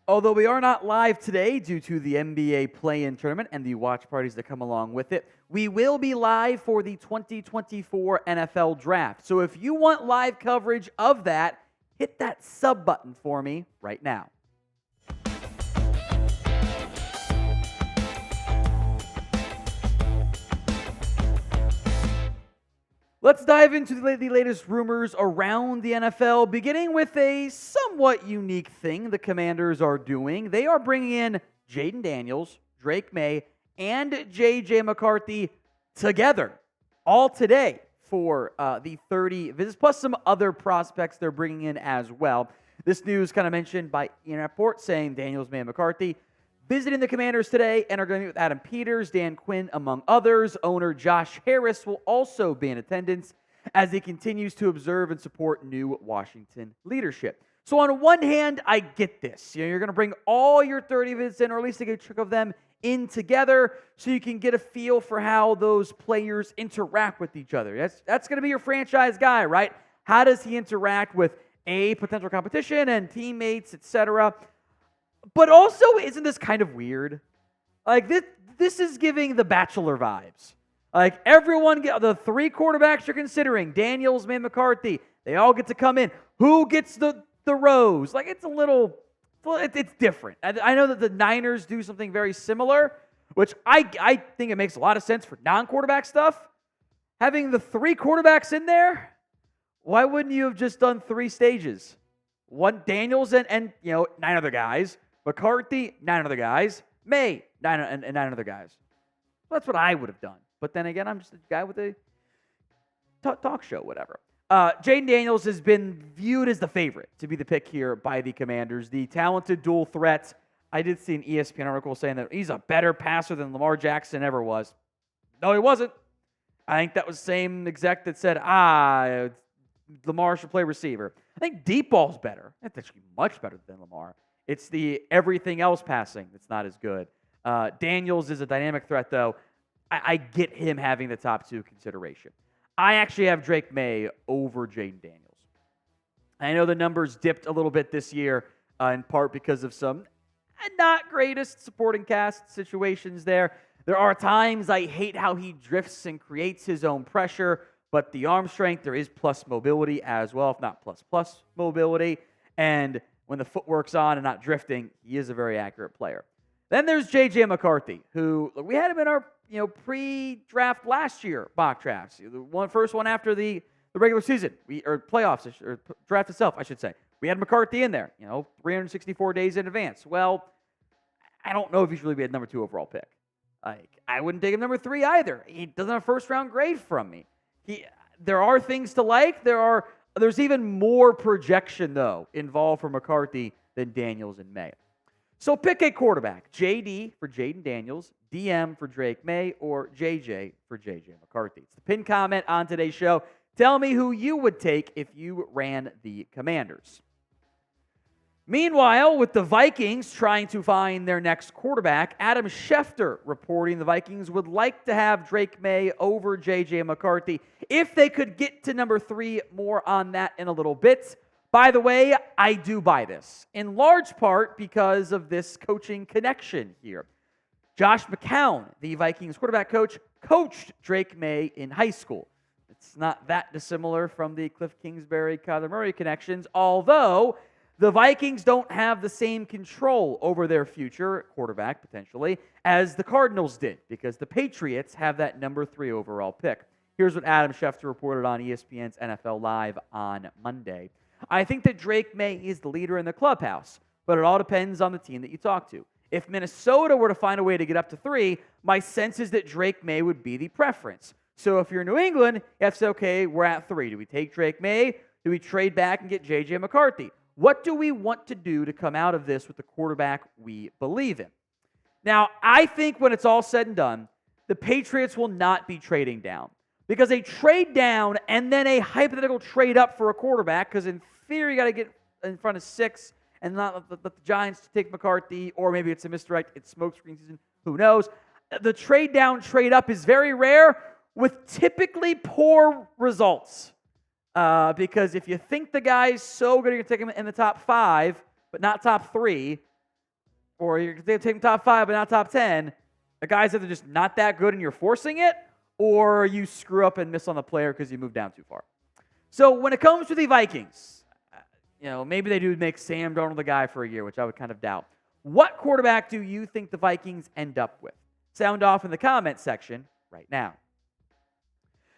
Although we are not live today due to the NBA play-in tournament and the watch parties that come along with it, we will be live for the 2024 NFL Draft. So if you want live coverage of that, hit that sub button for me right now. Let's dive into the latest rumors around the NFL, beginning with a somewhat unique thing the Commanders are doing. They are bringing in Jayden Daniels, Drake Maye, and JJ McCarthy together all today for the 30 visits, plus some other prospects they're bringing in as well. This news kind of mentioned by Rapoport saying Daniels, Maye, and McCarthy visiting the Commanders today and are going to meet with Adam Peters, Dan Quinn, among others. Owner Josh Harris will also be in attendance as he continues to observe and support new Washington leadership. So on one hand, I get this. You're going to bring all your 30 visits in, or at least a chunk of them in together so you can get a feel for how those players interact with each other. That's going to be your franchise guy, right? How does he interact with a potential competition and teammates, etc.? But also, isn't this kind of weird? Like, this is giving the Bachelor vibes. Like, everyone, the three quarterbacks you're considering, Daniels, Maye, McCarthy, they all get to come in. Who gets the rose? Like, it's a little, it's different. I know that the Niners do something very similar, which I think it makes a lot of sense for non-quarterback stuff. Having the three quarterbacks in there, why wouldn't you have just done 3 stages? One, Daniels and 9 other guys. McCarthy, 9 other guys. Maye, 9 other guys. Well, that's what I would have done. But then again, I'm just a guy with a talk show, whatever. Jayden Daniels has been viewed as the favorite to be the pick here by the Commanders. The talented dual threat. I did see an ESPN article saying that he's a better passer than Lamar Jackson ever was. No, he wasn't. I think that was the same exec that said, Lamar should play receiver. I think deep ball's better. That's actually much better than Lamar. It's the everything else passing that's not as good. Daniels is a dynamic threat, though. I get him having the top 2 consideration. I actually have Drake Maye over Jayden Daniels. I know the numbers dipped a little bit this year, in part because of some not greatest supporting cast situations there. There are times I hate how he drifts and creates his own pressure, but the arm strength, there is plus mobility as well, if not plus mobility. And when the footwork's on and not drifting, he is a very accurate player. Then there's JJ McCarthy, who we had him in our pre-draft last year mock drafts. The first one after the regular season, or playoffs, or draft itself, I should say. We had McCarthy in there, 364 days in advance. Well, I don't know if he should really be a number 2 overall pick. I wouldn't take him number 3 either. He doesn't have a first-round grade from me. There are things to like. There's even more projection, though, involved for McCarthy than Daniels and Maye. So pick a quarterback. JD for Jayden Daniels, DM for Drake Maye, or JJ for JJ McCarthy. It's the pinned comment on today's show. Tell me who you would take if you ran the Commanders. Meanwhile, with the Vikings trying to find their next quarterback, Adam Schefter reporting the Vikings would like to have Drake Maye over JJ McCarthy if they could get to number 3. More on that in a little bit. By the way, I do buy this, in large part because of this coaching connection here. Josh McCown, the Vikings quarterback coach, coached Drake Maye in high school. It's not that dissimilar from the Cliff Kingsbury, Kyler Murray connections, although the Vikings don't have the same control over their future quarterback, potentially, as the Cardinals did, because the Patriots have that number 3 overall pick. Here's what Adam Schefter reported on ESPN's NFL Live on Monday. I think that Drake Maye is the leader in the clubhouse, but it all depends on the team that you talk to. If Minnesota were to find a way to get up to 3, my sense is that Drake Maye would be the preference. So if you're New England, you have to say, okay, we're at 3. Do we take Drake Maye? Do we trade back and get JJ McCarthy? What do we want to do to come out of this with the quarterback we believe in? Now, I think when it's all said and done, the Patriots will not be trading down. Because a trade down and then a hypothetical trade up for a quarterback, because in theory you got to get in front of 6 and not let the Giants take McCarthy, or maybe it's a misdirect, it's smokescreen season, who knows. The trade down, trade up is very rare with typically poor results. Because if you think the guy's so good, you're going to take him in the top 5, but not top 3, or you're taking top 5 but not top 10, the guy's either just not that good and you're forcing it, or you screw up and miss on the player because you moved down too far. So when it comes to the Vikings, maybe they do make Sam Darnold the guy for a year, which I would kind of doubt. What quarterback do you think the Vikings end up with? Sound off in the comment section right now.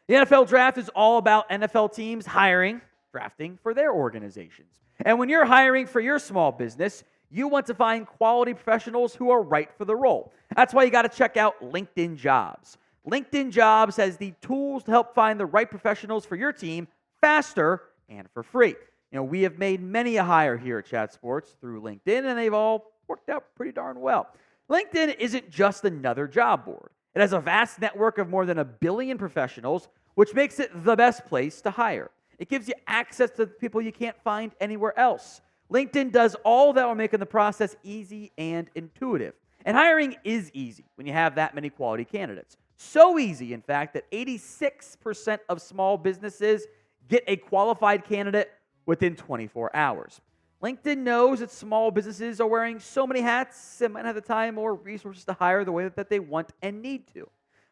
The NFL draft is all about NFL teams drafting for their organizations. And when you're hiring for your small business, you want to find quality professionals who are right for the role. That's why you got to check out LinkedIn Jobs. LinkedIn Jobs has the tools to help find the right professionals for your team faster and for free. We have made many a hire here at Chat Sports through LinkedIn, and they've all worked out pretty darn well. LinkedIn isn't just another job board. It has a vast network of more than 1 billion professionals, which makes it the best place to hire. It gives you access to people you can't find anywhere else. LinkedIn does all that while making the process easy and intuitive. And hiring is easy when you have that many quality candidates. So easy, in fact, that 86% of small businesses get a qualified candidate within 24 hours. LinkedIn knows that small businesses are wearing so many hats and might not have the time or resources to hire the way that they want and need to.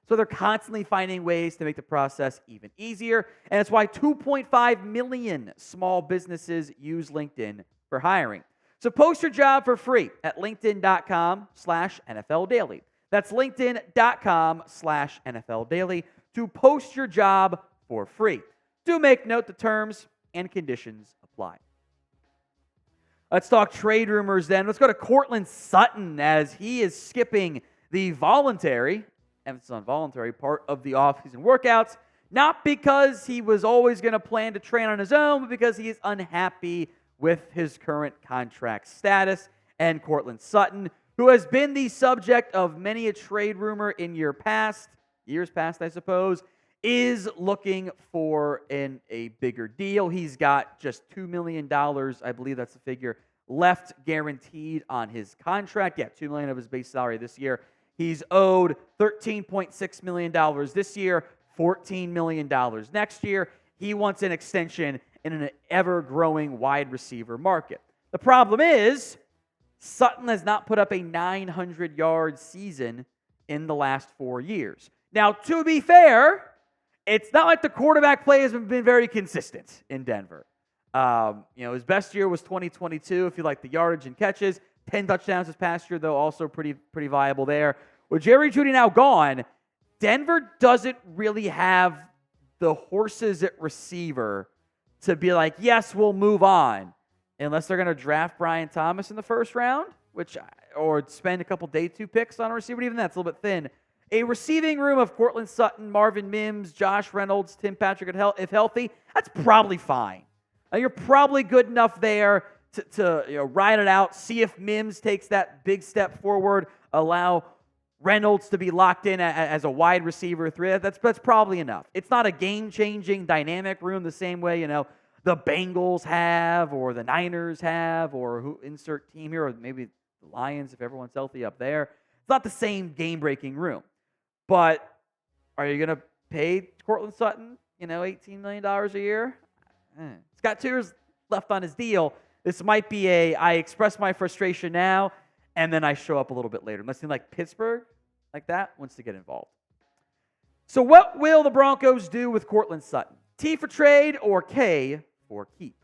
So they're constantly finding ways to make the process even easier, and that's why 2.5 million small businesses use LinkedIn for hiring. So post your job for free at linkedin.com/NFL Daily. That's linkedin.com/NFL Daily to post your job for free. Do make note the terms and conditions apply. Let's talk trade rumors then. Let's go to Courtland Sutton as he is skipping the voluntary, emphasis on voluntary, part of the offseason workouts, not because he was always going to plan to train on his own, but because he is unhappy with his current contract status. And Courtland Sutton, who has been the subject of many a trade rumor in years past, I suppose, is looking for a bigger deal. He's got just $2 million, I believe that's the figure, left guaranteed on his contract. Yeah, $2 million of his base salary this year. He's owed $13.6 million this year, $14 million next year. He wants an extension in an ever-growing wide receiver market. The problem is, Sutton has not put up a 900-yard season in the last 4 years. Now, to be fair, it's not like the quarterback play has been very consistent in Denver. His best year was 2022, if you like the yardage and catches. 10 touchdowns this past year, though, also pretty viable there. With Jerry Jeudy now gone, Denver doesn't really have the horses at receiver to be like, yes, we'll move on, unless they're going to draft Brian Thomas in the first round, or spend a couple day 2 picks on a receiver. Even that's a little bit thin. A receiving room of Courtland Sutton, Marvin Mims, Josh Reynolds, Tim Patrick, if healthy, that's probably fine. You're probably good enough there to ride it out, see if Mims takes that big step forward, allow Reynolds to be locked in as a wide receiver 3. That's probably enough. It's not a game-changing, dynamic room the same way, the Bengals have, or the Niners have, or who insert team here, or maybe the Lions if everyone's healthy up there. It's not the same game-breaking room. But are you going to pay Courtland Sutton, $18 million a year? He's got 2 years left on his deal. This might be I express my frustration now, and then I show up a little bit later. Unless like Pittsburgh, like that, wants to get involved. So what will the Broncos do with Courtland Sutton? T for trade or K for keep?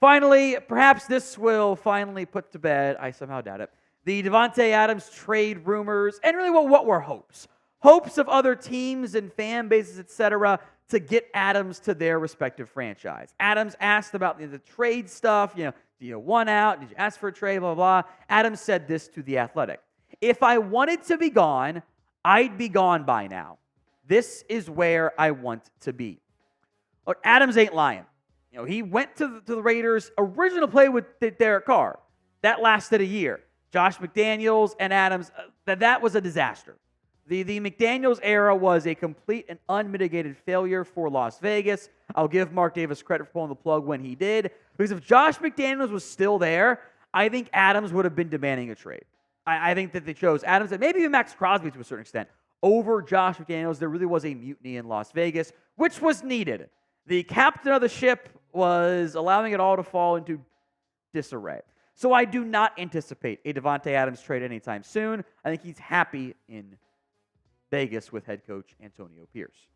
Finally, perhaps this will finally put to bed, I somehow doubt it, the Davante Adams trade rumors, and really what were hopes. Hopes of other teams and fan bases, etc., to get Adams to their respective franchise. Adams asked about the trade stuff, do you want out? Did you ask for a trade, blah, blah, blah. Adams said this to The Athletic. If I wanted to be gone, I'd be gone by now. This is where I want to be. Look, Adams ain't lying. He went to the Raiders' original play with Derek Carr. That lasted a year. Josh McDaniels and Adams, that was a disaster. The McDaniels era was a complete and unmitigated failure for Las Vegas. I'll give Mark Davis credit for pulling the plug when he did. Because if Josh McDaniels was still there, I think Adams would have been demanding a trade. I think that they chose Adams, and maybe even Max Crosby to a certain extent, over Josh McDaniels. There really was a mutiny in Las Vegas, which was needed. The captain of the ship was allowing it all to fall into disarray. So I do not anticipate a Davante Adams trade anytime soon. I think he's happy in Vegas with head coach Antonio Pierce.